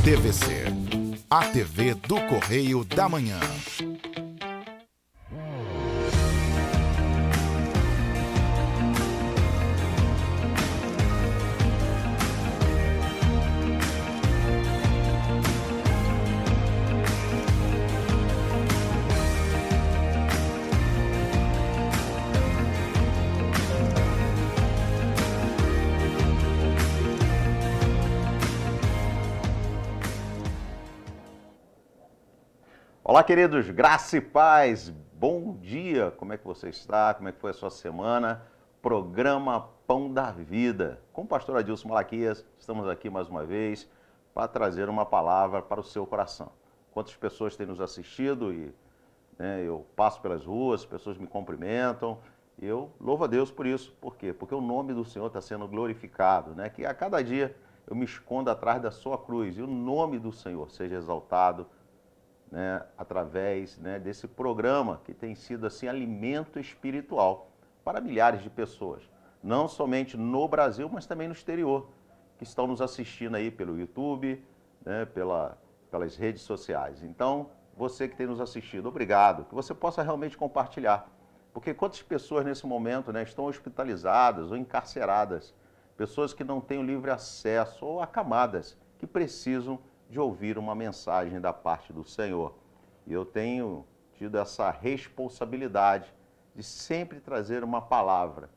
TVC, a TV do Correio da Manhã. Olá, queridos, graça e paz, bom dia, como é que você está, como é que foi a sua semana? Programa Pão da Vida, com o pastor Adilson Malaquias, estamos aqui mais uma vez para trazer uma palavra para o seu coração. Quantas pessoas têm nos assistido e eu passo pelas ruas, pessoas me cumprimentam, e eu louvo a Deus por isso. Por quê? Porque o nome do Senhor está sendo glorificado, que a cada dia eu me escondo atrás da sua cruz e o nome do Senhor seja exaltado, através desse programa que tem sido assim alimento espiritual para milhares de pessoas, não somente no Brasil, mas também no exterior, que estão nos assistindo aí pelo YouTube, pelas redes sociais. Então, você que tem nos assistido, obrigado, que você possa realmente compartilhar, porque quantas pessoas nesse momento estão hospitalizadas ou encarceradas, pessoas que não têm o livre acesso ou acamadas, que precisam de ouvir uma mensagem da parte do Senhor. E eu tenho tido essa responsabilidade de sempre trazer uma palavra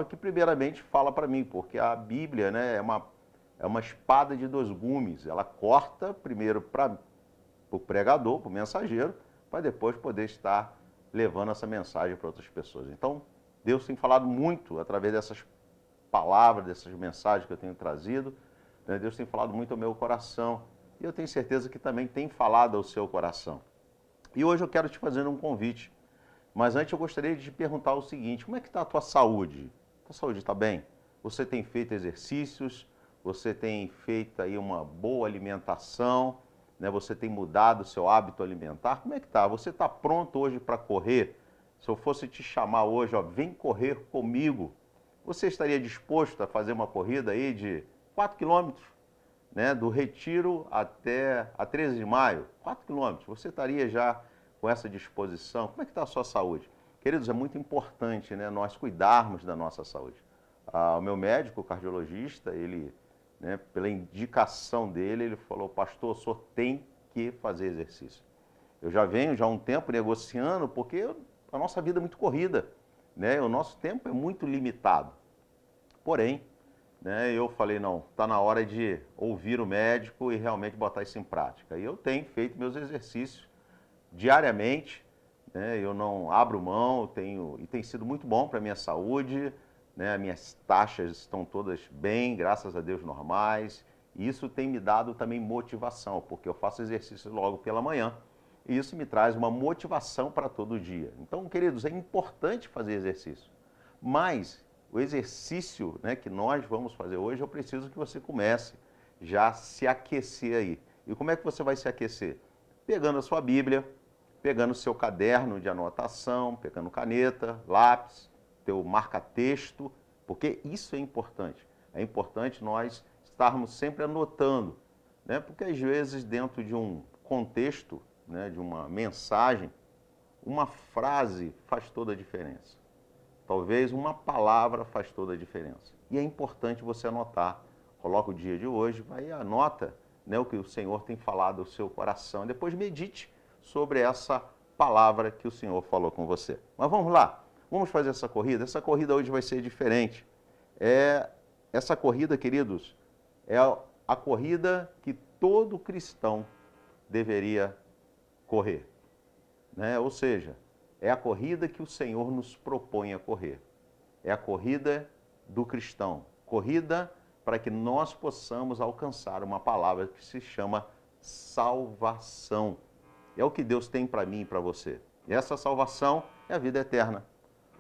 que primeiramente fala para mim, porque a Bíblia é uma espada de dois gumes, ela corta primeiro para o pregador, para o mensageiro, para depois poder estar levando essa mensagem para outras pessoas. Então, Deus tem falado muito através dessas palavras, dessas mensagens que eu tenho trazido. Deus tem falado muito ao meu coração e eu tenho certeza que também tem falado ao seu coração. E hoje eu quero te fazer um convite, mas antes eu gostaria de te perguntar o seguinte: como é que está a tua saúde? A saúde está bem? Você tem feito exercícios? Você tem feito aí uma boa alimentação? Você tem mudado o seu hábito alimentar? Como é que está? Você está pronto hoje para correr? Se eu fosse te chamar hoje, vem correr comigo, você estaria disposto a fazer uma corrida aí de 4 quilômetros, do Retiro até a 13 de maio, 4 quilômetros, você estaria já com essa disposição? Como é que está a sua saúde? Queridos, é muito importante nós cuidarmos da nossa saúde. O meu médico, o cardiologista, ele, pela indicação dele, ele falou: pastor, o senhor tem que fazer exercício. Eu já venho há um tempo negociando, porque a nossa vida é muito corrida, o nosso tempo é muito limitado. Porém, eu falei, não, está na hora de ouvir o médico e realmente botar isso em prática. E eu tenho feito meus exercícios diariamente, eu não abro mão, e tem sido muito bom para a minha saúde, as minhas taxas estão todas bem, graças a Deus, normais. E isso tem me dado também motivação, porque eu faço exercício logo pela manhã e isso me traz uma motivação para todo dia. Então, queridos, é importante fazer exercício, mas o exercício que nós vamos fazer hoje, eu preciso que você comece já a se aquecer aí. E como é que você vai se aquecer? Pegando a sua Bíblia, pegando o seu caderno de anotação, pegando caneta, lápis, teu marca-texto, porque isso é importante. É importante nós estarmos sempre anotando, porque às vezes dentro de um contexto, de uma mensagem, uma frase faz toda a diferença. Talvez uma palavra faz toda a diferença. E é importante você anotar. Coloca o dia de hoje, vai e anota o que o Senhor tem falado ao seu coração. E depois medite sobre essa palavra que o Senhor falou com você. Mas vamos lá, vamos fazer essa corrida. Essa corrida hoje vai ser diferente. Essa corrida, queridos, é a corrida que todo cristão deveria correr. Ou seja, é a corrida que o Senhor nos propõe a correr. É a corrida do cristão. Corrida para que nós possamos alcançar uma palavra que se chama salvação. É o que Deus tem para mim e para você. E essa salvação é a vida eterna,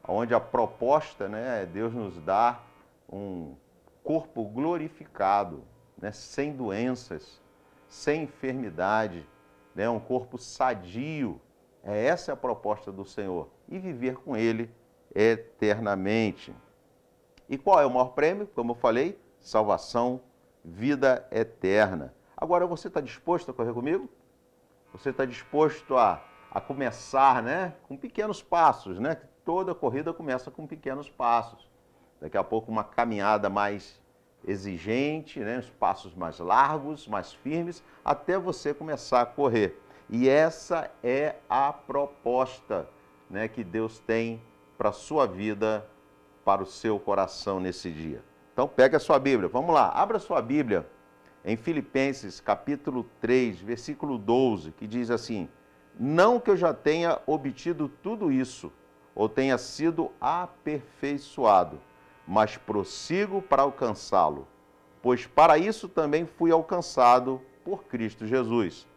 onde a proposta é Deus nos dar um corpo glorificado, sem doenças, sem enfermidade, um corpo sadio. Essa é a proposta do Senhor, e viver com Ele eternamente. E qual é o maior prêmio? Como eu falei, salvação, vida eterna. Agora, você está disposto a correr comigo? Você está disposto a começar, né, com pequenos passos, né? Toda corrida começa com pequenos passos. Daqui a pouco uma caminhada mais exigente, né, os passos mais largos, mais firmes, até você começar a correr. E essa é a proposta, né, que Deus tem para a sua vida, para o seu coração nesse dia. Então pega a sua Bíblia, vamos lá, abra a sua Bíblia em Filipenses capítulo 3, versículo 12, que diz assim: não que eu já tenha obtido tudo isso, ou tenha sido aperfeiçoado, mas prossigo para alcançá-lo, pois para isso também fui alcançado por Cristo Jesus.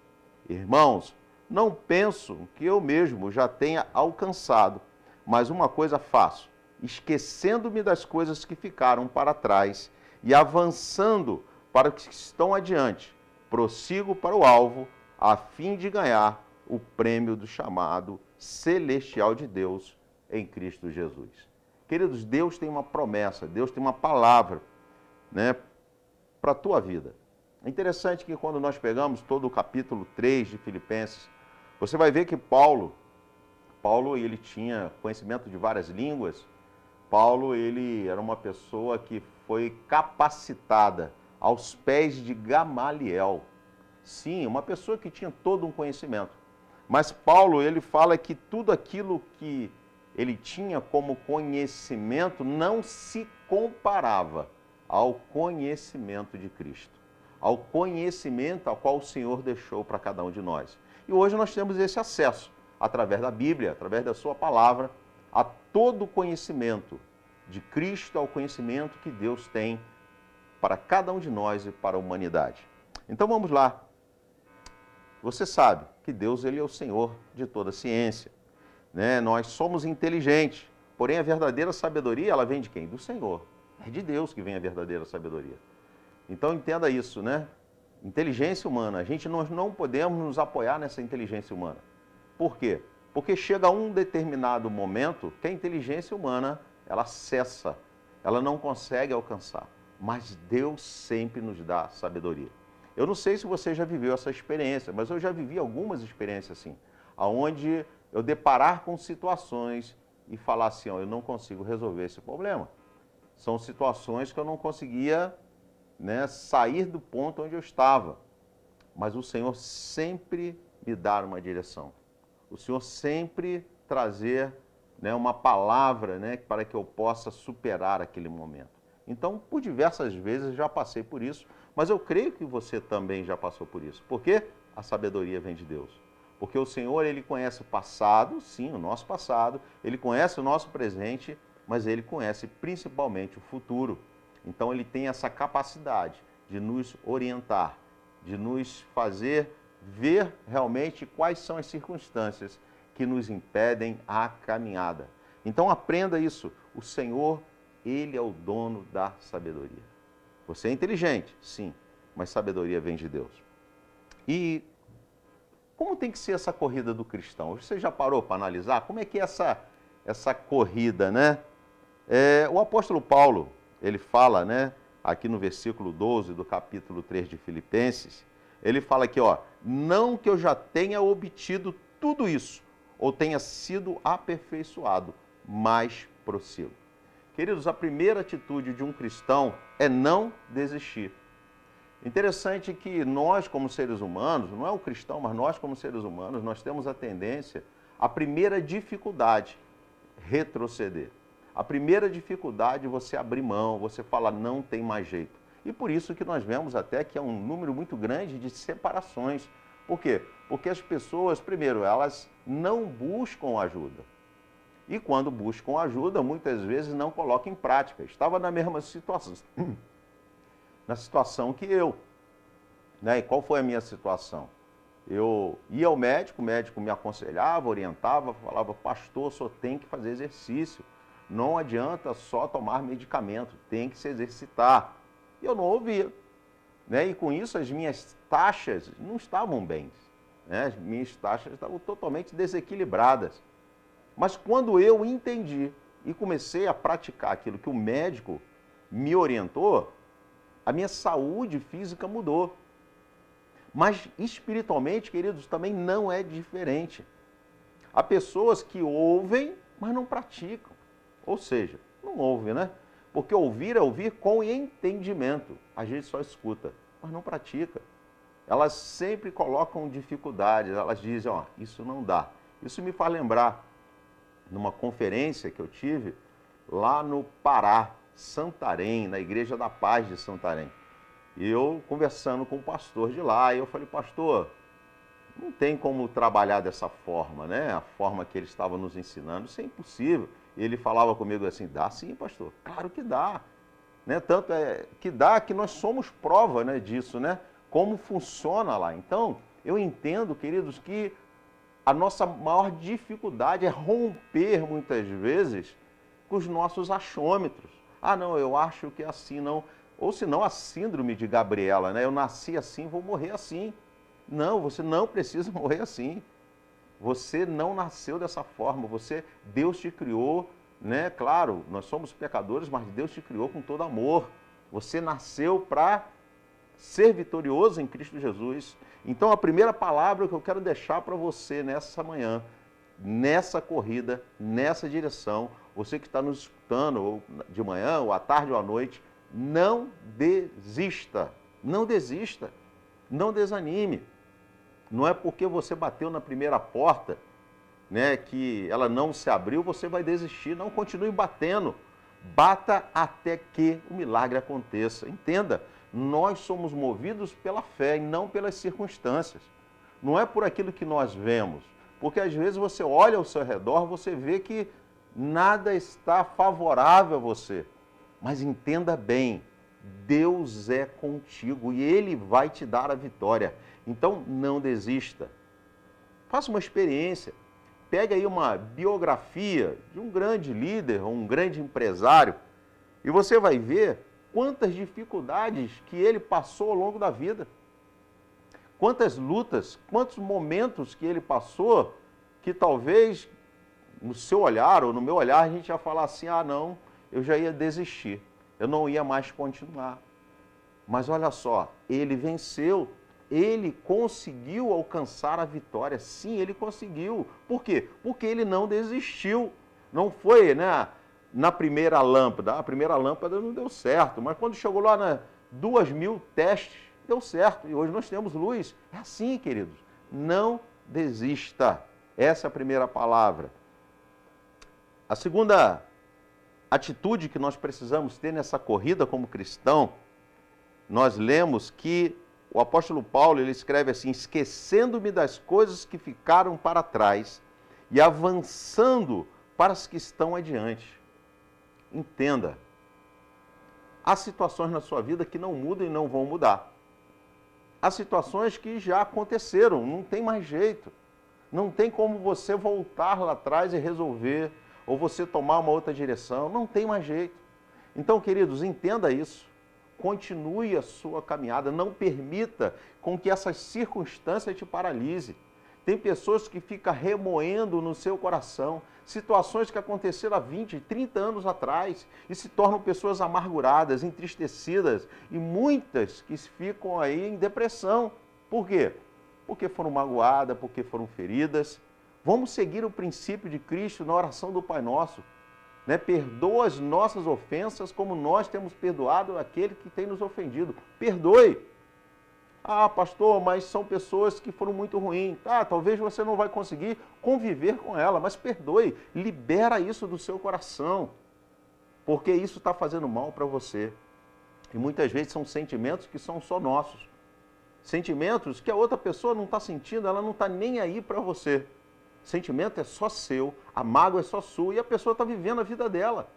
Irmãos, não penso que eu mesmo já tenha alcançado, mas uma coisa faço, esquecendo-me das coisas que ficaram para trás e avançando para os que estão adiante, prossigo para o alvo, a fim de ganhar o prêmio do chamado celestial de Deus em Cristo Jesus. Queridos, Deus tem uma promessa, Deus tem uma palavra, né, para a tua vida. É interessante que quando nós pegamos todo o capítulo 3 de Filipenses, você vai ver que Paulo ele tinha conhecimento de várias línguas. Paulo ele era uma pessoa que foi capacitada aos pés de Gamaliel. Sim, uma pessoa que tinha todo um conhecimento. Mas Paulo ele fala que tudo aquilo que ele tinha como conhecimento não se comparava ao conhecimento de Cristo, ao conhecimento ao qual o Senhor deixou para cada um de nós. E hoje nós temos esse acesso, através da Bíblia, através da sua palavra, a todo o conhecimento de Cristo, ao conhecimento que Deus tem para cada um de nós e para a humanidade. Então vamos lá. Você sabe que Deus ele é o Senhor de toda a ciência, né? Nós somos inteligentes, porém a verdadeira sabedoria ela vem de quem? Do Senhor. É de Deus que vem a verdadeira sabedoria. Então entenda isso, né? Inteligência humana, nós não podemos nos apoiar nessa inteligência humana. Por quê? Porque chega um determinado momento que a inteligência humana ela cessa, ela não consegue alcançar. Mas Deus sempre nos dá sabedoria. Eu não sei se você já viveu essa experiência, mas eu já vivi algumas experiências assim, aonde eu deparar com situações e falar assim, ó, eu não consigo resolver esse problema. São situações que eu não conseguia, né, sair do ponto onde eu estava. Mas o Senhor sempre me dá uma direção. O Senhor sempre trazer, né, uma palavra, né, para que eu possa superar aquele momento. Então, por diversas vezes eu já passei por isso, mas eu creio que você também já passou por isso. Porque a sabedoria vem de Deus. Porque o Senhor, Ele conhece o passado, sim, o nosso passado, Ele conhece o nosso presente, mas Ele conhece principalmente o futuro. Então, Ele tem essa capacidade de nos orientar, de nos fazer ver realmente quais são as circunstâncias que nos impedem a caminhada. Então, aprenda isso. O Senhor, Ele é o dono da sabedoria. Você é inteligente, sim, mas sabedoria vem de Deus. E como tem que ser essa corrida do cristão? Você já parou para analisar? Como é que é essa corrida, né? O apóstolo Paulo, ele fala, né, aqui no versículo 12 do capítulo 3 de Filipenses, ele fala aqui, ó, não que eu já tenha obtido tudo isso, ou tenha sido aperfeiçoado, mas prossigo. Queridos, a primeira atitude de um cristão é não desistir. Interessante que nós, como seres humanos, não é o cristão, mas nós, como seres humanos, nós temos a tendência, a primeira dificuldade, retroceder. A primeira dificuldade, você abrir mão, você fala, não tem mais jeito. E por isso que nós vemos até que é um número muito grande de separações. Por quê? Porque as pessoas, primeiro, elas não buscam ajuda. E quando buscam ajuda, muitas vezes não colocam em prática. Estava na mesma situação, na situação que eu. Né? E qual foi a minha situação? Eu ia ao médico, o médico me aconselhava, orientava, falava, pastor, só tem que fazer exercício. Não adianta só tomar medicamento, tem que se exercitar. E eu não ouvia. Né? E com isso as minhas taxas não estavam bem. Né? As minhas taxas estavam totalmente desequilibradas. Mas quando eu entendi e comecei a praticar aquilo que o médico me orientou, a minha saúde física mudou. Mas espiritualmente, queridos, também não é diferente. Há pessoas que ouvem, mas não praticam. Ou seja, não ouvem, né? Porque ouvir é ouvir com entendimento. A gente só escuta, mas não pratica. Elas sempre colocam dificuldades, elas dizem, ó, isso não dá. Isso me faz lembrar, numa conferência que eu tive lá no Pará, Santarém, na Igreja da Paz de Santarém. E eu conversando com o pastor de lá, e eu falei, pastor, não tem como trabalhar dessa forma, né? A forma que ele estava nos ensinando, isso é impossível. E ele falava comigo assim, dá sim, pastor, claro que dá. Né? Tanto é que dá que nós somos prova, né, disso, né? Como funciona lá. Então, eu entendo, queridos, que a nossa maior dificuldade é romper, muitas vezes, com os nossos achômetros. Ah, não, eu acho que é assim, não. Ou senão a síndrome de Gabriela, né? Eu nasci assim, vou morrer assim. Não, você não precisa morrer assim. Você não nasceu dessa forma. Deus te criou, né? Claro, nós somos pecadores, mas Deus te criou com todo amor. Você nasceu para ser vitorioso em Cristo Jesus. Então, a primeira palavra que eu quero deixar para você nessa manhã, nessa corrida, nessa direção, você que está nos escutando, ou de manhã, ou à tarde, ou à noite, não desista. Não desista. Não desanime. Não é porque você bateu na primeira porta, né, que ela não se abriu, você vai desistir. Não, continue batendo. Bata até que o milagre aconteça. Entenda, nós somos movidos pela fé e não pelas circunstâncias. Não é por aquilo que nós vemos. Porque às vezes você olha ao seu redor, você vê que nada está favorável a você. Mas entenda bem, Deus é contigo e Ele vai te dar a vitória. Então não desista. Faça uma experiência. Pegue aí uma biografia de um grande líder, ou um grande empresário, e você vai ver quantas dificuldades que ele passou ao longo da vida. Quantas lutas, quantos momentos que ele passou, que talvez no seu olhar ou no meu olhar a gente ia falar assim, ah não, eu já ia desistir, eu não ia mais continuar. Mas olha só, ele venceu. Ele conseguiu alcançar a vitória. Sim, ele conseguiu. Por quê? Porque ele não desistiu. Não foi, né, na primeira lâmpada. A primeira lâmpada não deu certo. Mas quando chegou lá na 2.000 testes, deu certo. E hoje nós temos luz. É assim, queridos. Não desista. Essa é a primeira palavra. A segunda atitude que nós precisamos ter nessa corrida como cristão, nós lemos que o apóstolo Paulo, ele escreve assim, esquecendo-me das coisas que ficaram para trás e avançando para as que estão adiante. Entenda, há situações na sua vida que não mudam e não vão mudar. Há situações que já aconteceram, não tem mais jeito. Não tem como você voltar lá atrás e resolver, ou você tomar uma outra direção, não tem mais jeito. Então, queridos, entenda isso. Continue a sua caminhada, não permita com que essas circunstâncias te paralise. Tem pessoas que ficam remoendo no seu coração situações que aconteceram há 20, 30 anos atrás e se tornam pessoas amarguradas, entristecidas e muitas que ficam aí em depressão. Por quê? Porque foram magoadas, porque foram feridas. Vamos seguir o princípio de Cristo na oração do Pai Nosso. Né? Perdoa as nossas ofensas como nós temos perdoado aquele que tem nos ofendido. Perdoe. Ah, pastor, mas são pessoas que foram muito ruins. Ah, talvez você não vai conseguir conviver com ela, mas perdoe. Libera isso do seu coração, porque isso está fazendo mal para você. E muitas vezes são sentimentos que são só nossos. Sentimentos que a outra pessoa não está sentindo, ela não está nem aí para você. Sentimento é só seu, a mágoa é só sua e a pessoa está vivendo a vida dela.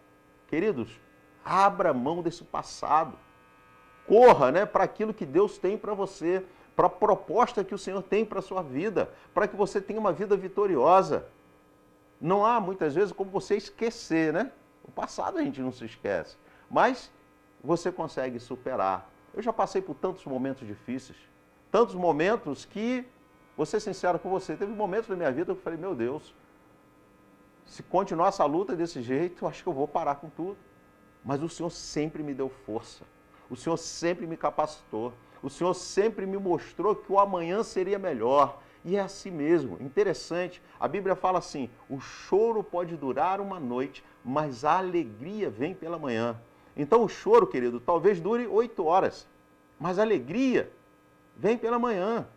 Queridos, abra mão desse passado. Corra, né, para aquilo que Deus tem para você, para a proposta que o Senhor tem para a sua vida, para que você tenha uma vida vitoriosa. Não há, muitas vezes, como você esquecer, né? O passado a gente não se esquece, mas você consegue superar. Eu já passei por tantos momentos difíceis, tantos momentos que, vou ser sincero com você, teve momentos na minha vida que eu falei, meu Deus, se continuar essa luta desse jeito, eu acho que eu vou parar com tudo. Mas o Senhor sempre me deu força. O Senhor sempre me capacitou. O Senhor sempre me mostrou que o amanhã seria melhor. E é assim mesmo, interessante. A Bíblia fala assim, o choro pode durar uma noite, mas a alegria vem pela manhã. Então o choro, querido, talvez dure 8 horas, mas a alegria vem pela manhã.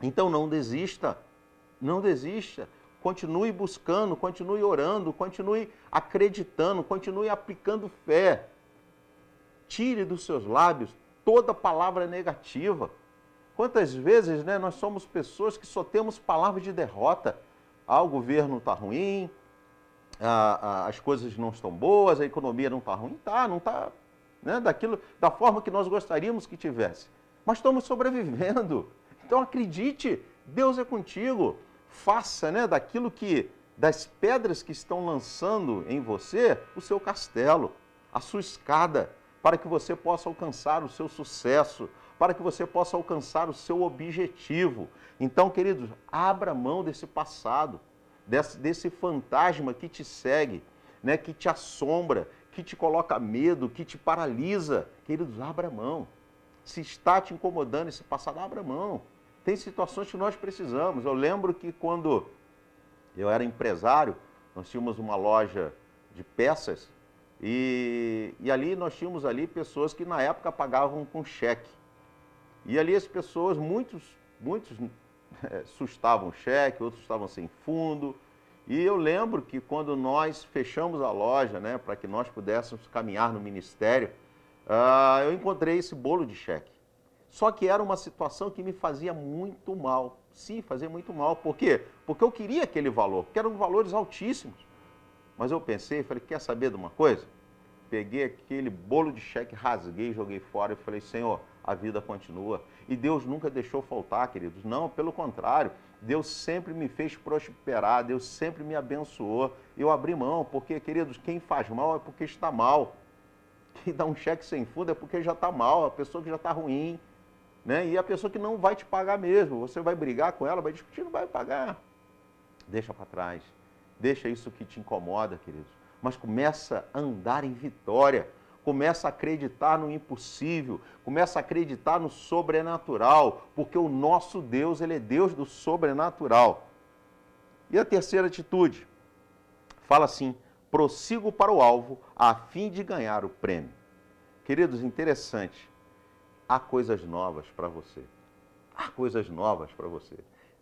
Então não desista, não desista. Continue buscando, continue orando, continue acreditando, continue aplicando fé. Tire dos seus lábios toda palavra negativa. Quantas vezes, né, nós somos pessoas que só temos palavras de derrota. Ah, o governo está ruim, as coisas não estão boas, a economia não está ruim. Não está, né, da forma que nós gostaríamos que tivesse. Mas estamos sobrevivendo. Então acredite, Deus é contigo. Faça, né, das pedras que estão lançando em você, o seu castelo, a sua escada, para que você possa alcançar o seu sucesso, para que você possa alcançar o seu objetivo. Então, queridos, abra mão desse passado, desse fantasma que te segue, né, que te assombra, que te coloca medo, que te paralisa. Queridos, abra mão. Se está te incomodando esse passado, abra mão. Tem situações que nós precisamos. Eu lembro que quando eu era empresário, nós tínhamos uma loja de peças e ali nós tínhamos ali pessoas que na época pagavam com cheque. E ali as pessoas, muitos sustavam o cheque, outros estavam sem fundo. E eu lembro que quando nós fechamos a loja, né, para que nós pudéssemos caminhar no ministério, eu encontrei esse bolo de cheque. Só que era uma situação que me fazia muito mal. Sim, fazia muito mal. Por quê? Porque eu queria aquele valor, porque eram valores altíssimos. Mas eu pensei, falei, quer saber de uma coisa? Peguei aquele bolo de cheque, rasguei, joguei fora e falei, Senhor, a vida continua. E Deus nunca deixou faltar, queridos. Não, pelo contrário. Deus sempre me fez prosperar, Deus sempre me abençoou. Eu abri mão, porque, queridos, quem faz mal é porque está mal. Quem dá um cheque sem fundo é porque já está mal, a pessoa que já está ruim. Né? E a pessoa que não vai te pagar mesmo, você vai brigar com ela, vai discutir, não vai pagar. Deixa para trás. Deixa isso que te incomoda, queridos. Mas começa a andar em vitória. Começa a acreditar no impossível. Começa a acreditar no sobrenatural. Porque o nosso Deus, Ele é Deus do sobrenatural. E a terceira atitude? Fala assim, prossigo para o alvo a fim de ganhar o prêmio. Queridos, interessante. Há coisas novas para você. Há coisas novas para você.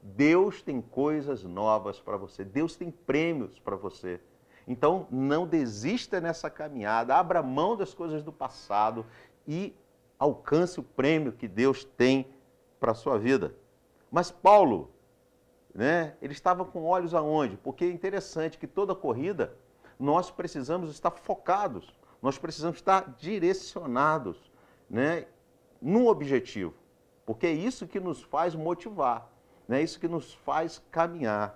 Deus tem coisas novas para você. Deus tem prêmios para você. Então, não desista nessa caminhada. Abra mão das coisas do passado e alcance o prêmio que Deus tem para a sua vida. Mas Paulo, né, ele estava com olhos aonde? Porque é interessante que toda corrida nós precisamos estar focados. Nós precisamos estar direcionados, né, num objetivo, porque é isso que nos faz motivar, né? É isso que nos faz caminhar.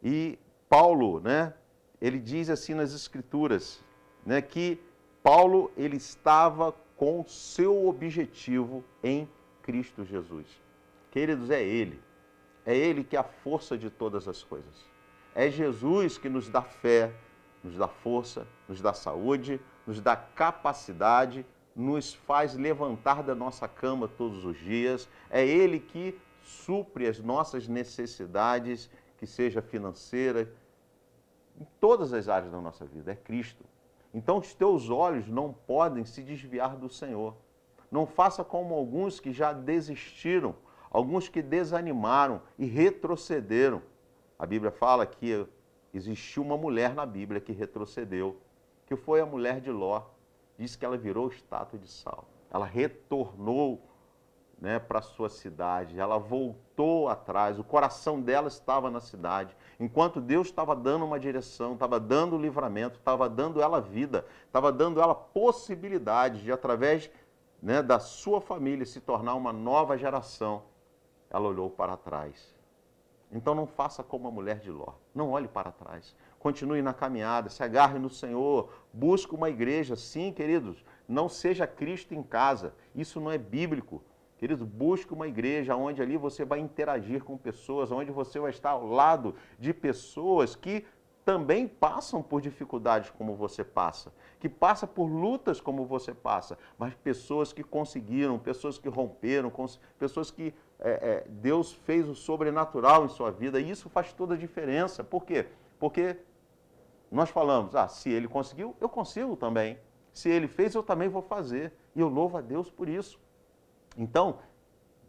E Paulo, né, ele diz assim nas Escrituras, né, que Paulo ele estava com seu objetivo em Cristo Jesus. Queridos, é Ele que é a força de todas as coisas. É Jesus que nos dá fé, nos dá força, nos dá saúde, nos dá capacidade, nos faz levantar da nossa cama todos os dias. É Ele que supre as nossas necessidades, que seja financeira, em todas as áreas da nossa vida. É Cristo. Então os teus olhos não podem se desviar do Senhor. Não faça como alguns que já desistiram, alguns que desanimaram e retrocederam. A Bíblia fala que existiu uma mulher na Bíblia que retrocedeu, que foi a mulher de Ló. Diz que ela virou estátua de sal. Ela retornou, né, para a sua cidade, ela voltou atrás, o coração dela estava na cidade. Enquanto Deus estava dando uma direção, estava dando o livramento, estava dando ela vida, estava dando ela possibilidade de, através, né, da sua família, se tornar uma nova geração, ela olhou para trás. Então não faça como a mulher de Ló, não olhe para trás. Continue na caminhada, se agarre no Senhor, busque uma igreja. Sim, queridos, não seja Cristo em casa, isso não é bíblico. Querido, busque uma igreja onde ali você vai interagir com pessoas, onde você vai estar ao lado de pessoas que também passam por dificuldades como você passa, que passa por lutas como você passa, mas pessoas que conseguiram, pessoas que romperam, pessoas que Deus fez o sobrenatural em sua vida, e isso faz toda a diferença. Por quê? Porque nós falamos, se ele conseguiu, eu consigo também. Se ele fez, eu também vou fazer. E eu louvo a Deus por isso. Então,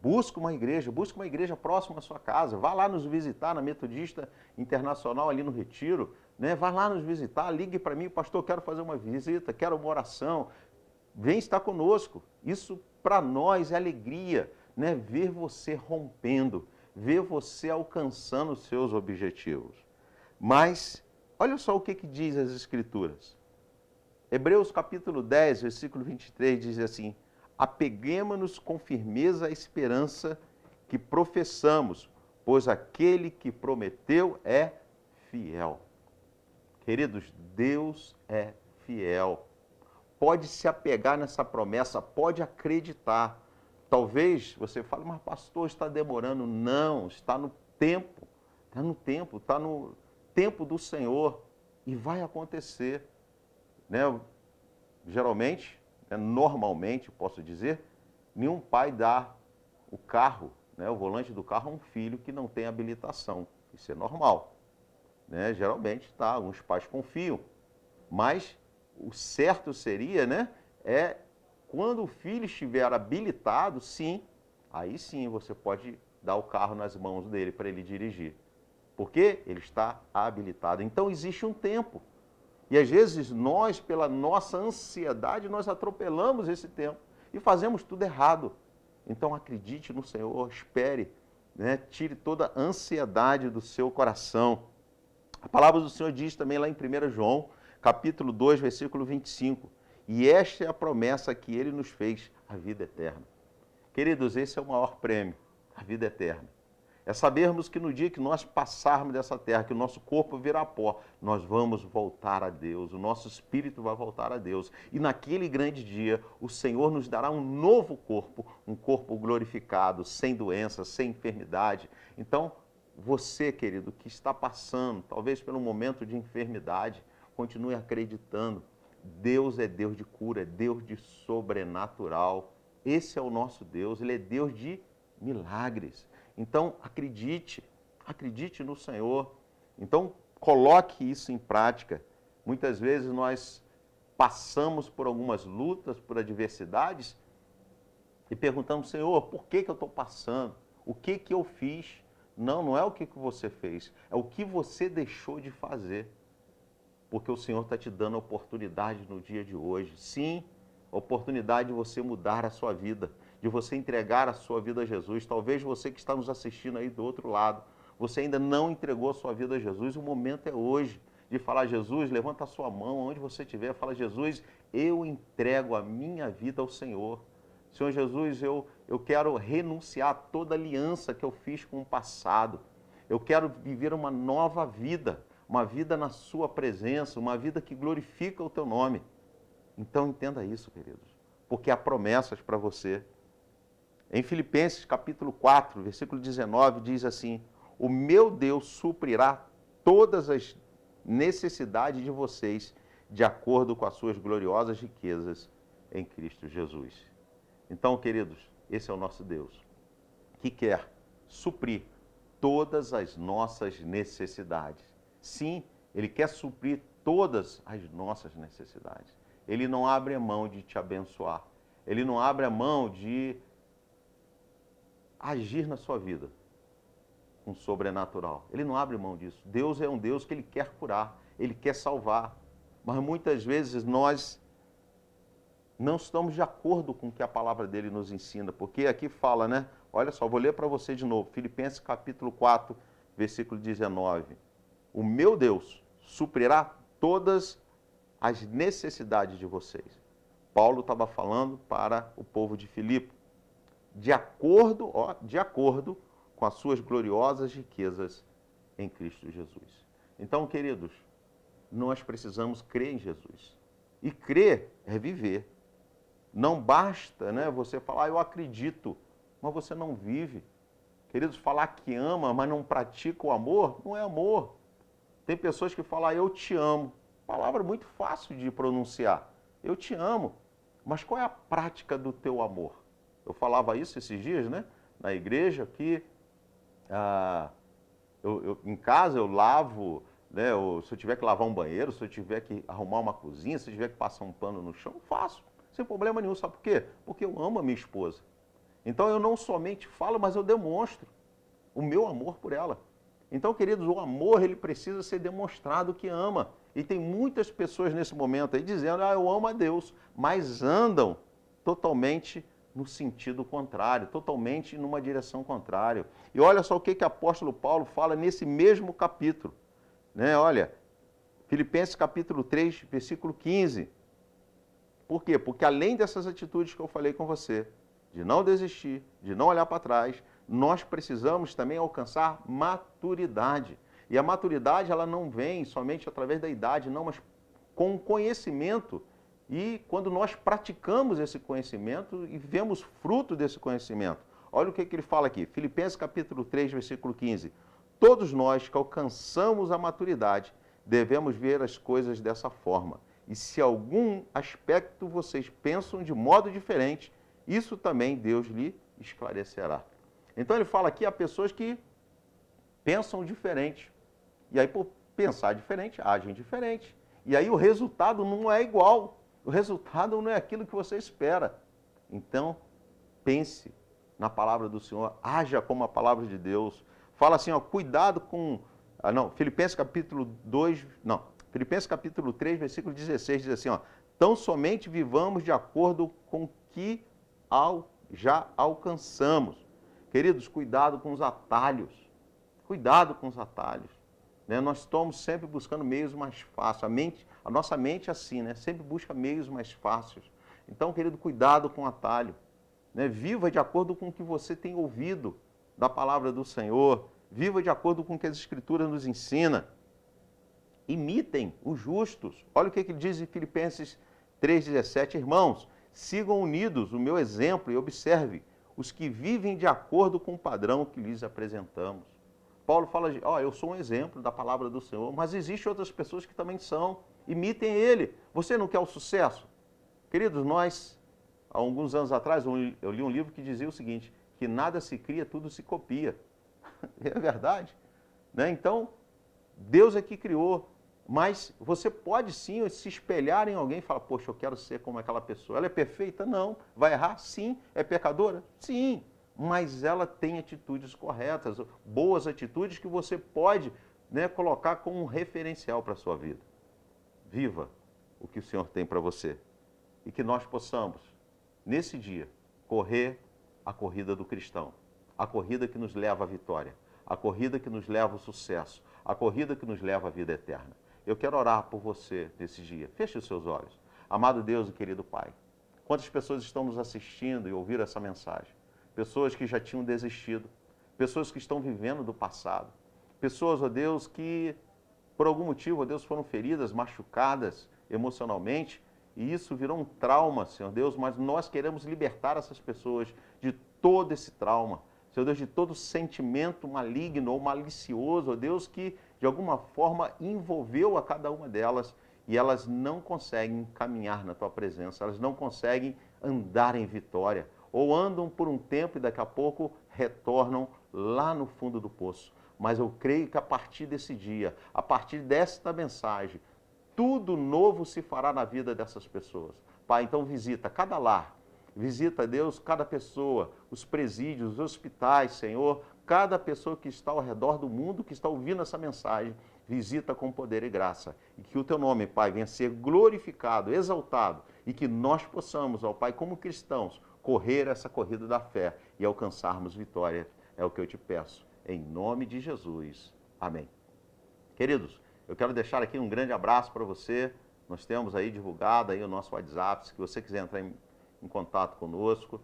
busque uma igreja próxima à sua casa. Vá lá nos visitar na Metodista Internacional, ali no Retiro. Né? Vá lá nos visitar, ligue para mim, pastor, quero fazer uma visita, quero uma oração. Vem estar conosco. Isso para nós é alegria, né? Ver você rompendo, ver você alcançando os seus objetivos. Mas, olha só o que diz as Escrituras. Hebreus capítulo 10, versículo 23 diz assim: apeguemo-nos com firmeza à esperança que professamos, pois aquele que prometeu é fiel. Queridos, Deus é fiel. Pode se apegar nessa promessa, pode acreditar. Talvez você fale, mas pastor, está demorando. Não, está no tempo. Está no tempo do Senhor. E vai acontecer. Né? Geralmente, normalmente, posso dizer, nenhum pai dá o carro, né, o volante do carro a um filho que não tem habilitação. Isso é normal. Né? Geralmente, alguns pais confiam. Mas o certo seria, né, quando o filho estiver habilitado, sim, aí sim você pode dar o carro nas mãos dele para ele dirigir. Porque ele está habilitado. Então existe um tempo. E às vezes nós, pela nossa ansiedade, nós atropelamos esse tempo e fazemos tudo errado. Então acredite no Senhor, espere, né, tire toda a ansiedade do seu coração. A palavra do Senhor diz também lá em 1 João, capítulo 2, versículo 25. E esta é a promessa que ele nos fez, a vida eterna. Queridos, esse é o maior prêmio, a vida eterna. É sabermos que no dia que nós passarmos dessa terra, que o nosso corpo virá pó, nós vamos voltar a Deus, o nosso espírito vai voltar a Deus. E naquele grande dia, o Senhor nos dará um novo corpo, um corpo glorificado, sem doença, sem enfermidade. Então, você, querido, que está passando, talvez pelo momento de enfermidade, continue acreditando. Deus é Deus de cura, é Deus de sobrenatural. Esse é o nosso Deus, Ele é Deus de milagres. Então, acredite no Senhor. Então, coloque isso em prática. Muitas vezes nós passamos por algumas lutas, por adversidades e perguntamos, Senhor, por que eu estou passando? O que eu fiz? Não é o que você fez, é o que você deixou de fazer. Porque o Senhor está te dando a oportunidade no dia de hoje. Sim, a oportunidade de você mudar a sua vida, de você entregar a sua vida a Jesus. Talvez você que está nos assistindo aí do outro lado, você ainda não entregou a sua vida a Jesus, o momento é hoje de falar, Jesus, levanta a sua mão, onde você estiver, fala, Jesus, eu entrego a minha vida ao Senhor. Senhor Jesus, eu quero renunciar a toda aliança que eu fiz com o passado. Eu quero viver uma nova vida, uma vida na sua presença, uma vida que glorifica o teu nome. Então entenda isso, queridos, porque há promessas para você. Em Filipenses capítulo 4, versículo 19, diz assim, o meu Deus suprirá todas as necessidades de vocês de acordo com as suas gloriosas riquezas em Cristo Jesus. Então, queridos, esse é o nosso Deus, que quer suprir todas as nossas necessidades. Sim, Ele quer suprir todas as nossas necessidades. Ele não abre a mão de te abençoar. Ele não abre a mão de agir na sua vida com sobrenatural. Ele não abre mão disso. Deus é um Deus que Ele quer curar, Ele quer salvar. Mas muitas vezes nós não estamos de acordo com o que a palavra dele nos ensina. Porque aqui fala, né? Olha só, vou ler para você de novo. Filipenses capítulo 4, versículo 19. O meu Deus suprirá todas as necessidades de vocês. Paulo estava falando para o povo de Filipe, de acordo com as suas gloriosas riquezas em Cristo Jesus. Então, queridos, nós precisamos crer em Jesus. E crer é viver. Não basta, né, você falar, eu acredito, mas você não vive. Queridos, falar que ama, mas não pratica o amor, não é amor. Tem pessoas que falam, eu te amo. Palavra muito fácil de pronunciar. Eu te amo. Mas qual é a prática do teu amor? Eu falava isso esses dias, né? Na igreja, que em casa eu lavo, né? Se eu tiver que lavar um banheiro, se eu tiver que arrumar uma cozinha, se eu tiver que passar um pano no chão, faço. Sem problema nenhum. Sabe por quê? Porque eu amo a minha esposa. Então eu não somente falo, mas eu demonstro o meu amor por ela. Então, queridos, o amor, ele precisa ser demonstrado que ama. E tem muitas pessoas nesse momento aí dizendo, eu amo a Deus, mas andam totalmente no sentido contrário, totalmente numa direção contrária. E olha só o que o apóstolo Paulo fala nesse mesmo capítulo. Né? Olha, Filipenses capítulo 3, versículo 15. Por quê? Porque além dessas atitudes que eu falei com você, de não desistir, de não olhar para trás, nós precisamos também alcançar maturidade. E a maturidade, ela não vem somente através da idade, não, mas com conhecimento. E quando nós praticamos esse conhecimento e vemos fruto desse conhecimento. Olha o que ele fala aqui, Filipenses capítulo 3, versículo 15. Todos nós que alcançamos a maturidade devemos ver as coisas dessa forma. E se algum aspecto vocês pensam de modo diferente, isso também Deus lhe esclarecerá. Então ele fala aqui a pessoas que pensam diferente. E aí, por pensar diferente, agem diferente. E aí o resultado não é igual. O resultado não é aquilo que você espera. Então, pense na palavra do Senhor, haja como a palavra de Deus. Fala assim, ó, cuidado com... Filipenses capítulo 3, versículo 16, diz assim, ó, tão somente vivamos de acordo com o que já alcançamos. Queridos, cuidado com os atalhos. Cuidado com os atalhos. Né? Nós estamos sempre buscando meios mais fáceis. A nossa mente é assim, né? Sempre busca meios mais fáceis. Então, querido, cuidado com o atalho. Né? Viva de acordo com o que você tem ouvido da palavra do Senhor. Viva de acordo com o que as Escrituras nos ensinam. Imitem os justos. Olha o que ele diz em Filipenses 3,17. Irmãos, sigam unidos o meu exemplo e observe os que vivem de acordo com o padrão que lhes apresentamos. Paulo fala, eu sou um exemplo da palavra do Senhor, mas existem outras pessoas que também são. Imitem ele. Você não quer o sucesso? Queridos, nós, há alguns anos atrás, eu li um livro que dizia o seguinte, que nada se cria, tudo se copia. É verdade. Né? Então, Deus é que criou. Mas você pode sim se espelhar em alguém e falar, poxa, eu quero ser como aquela pessoa. Ela é perfeita? Não. Vai errar? Sim. É pecadora? Sim. Mas ela tem atitudes corretas, boas atitudes que você pode, né, colocar como um referencial para a sua vida. Viva o que o Senhor tem para você. E que nós possamos, nesse dia, correr a corrida do cristão. A corrida que nos leva à vitória. A corrida que nos leva ao sucesso. A corrida que nos leva à vida eterna. Eu quero orar por você nesse dia. Feche os seus olhos. Amado Deus e querido Pai, quantas pessoas estão nos assistindo e ouviram essa mensagem? Pessoas que já tinham desistido, pessoas que estão vivendo do passado, pessoas, ó Deus, que por algum motivo, ó Deus, foram feridas, machucadas emocionalmente, e isso virou um trauma, Senhor Deus, mas nós queremos libertar essas pessoas de todo esse trauma, Senhor Deus, de todo sentimento maligno ou malicioso, ó Deus, que de alguma forma envolveu a cada uma delas e elas não conseguem caminhar na Tua presença, elas não conseguem andar em vitória, ou andam por um tempo e daqui a pouco retornam lá no fundo do poço. Mas eu creio que a partir desse dia, a partir desta mensagem, tudo novo se fará na vida dessas pessoas. Pai, então visita cada lar, visita, Deus, cada pessoa, os presídios, os hospitais, Senhor, cada pessoa que está ao redor do mundo, que está ouvindo essa mensagem, visita com poder e graça. E que o Teu nome, Pai, venha ser glorificado, exaltado, e que nós possamos, ó Pai, como cristãos, correr essa corrida da fé e alcançarmos vitória. É o que eu te peço. Em nome de Jesus. Amém. Queridos, eu quero deixar aqui um grande abraço para você. Nós temos aí divulgado aí o nosso WhatsApp. Se você quiser entrar em contato conosco,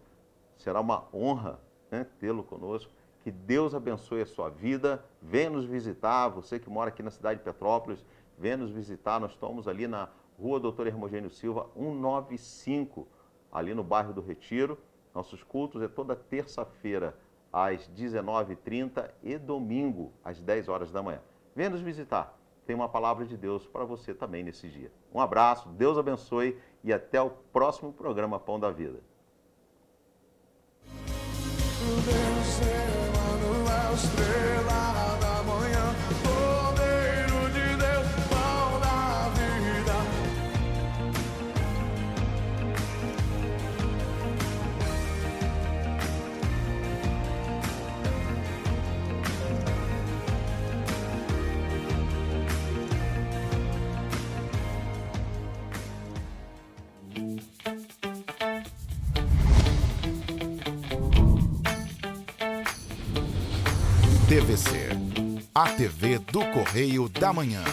será uma honra, né, tê-lo conosco. Que Deus abençoe a sua vida. Venha nos visitar. Você que mora aqui na cidade de Petrópolis, venha nos visitar. Nós estamos ali na Rua Doutor Hermogênio Silva, 195, ali no bairro do Retiro. Nossos cultos é toda terça-feira, às 19h30 e domingo, às 10 horas da manhã. Venha nos visitar. tem uma palavra de Deus para você também nesse dia. Um abraço, Deus abençoe e até o próximo programa Pão da Vida. TVC, a TV do Correio da Manhã.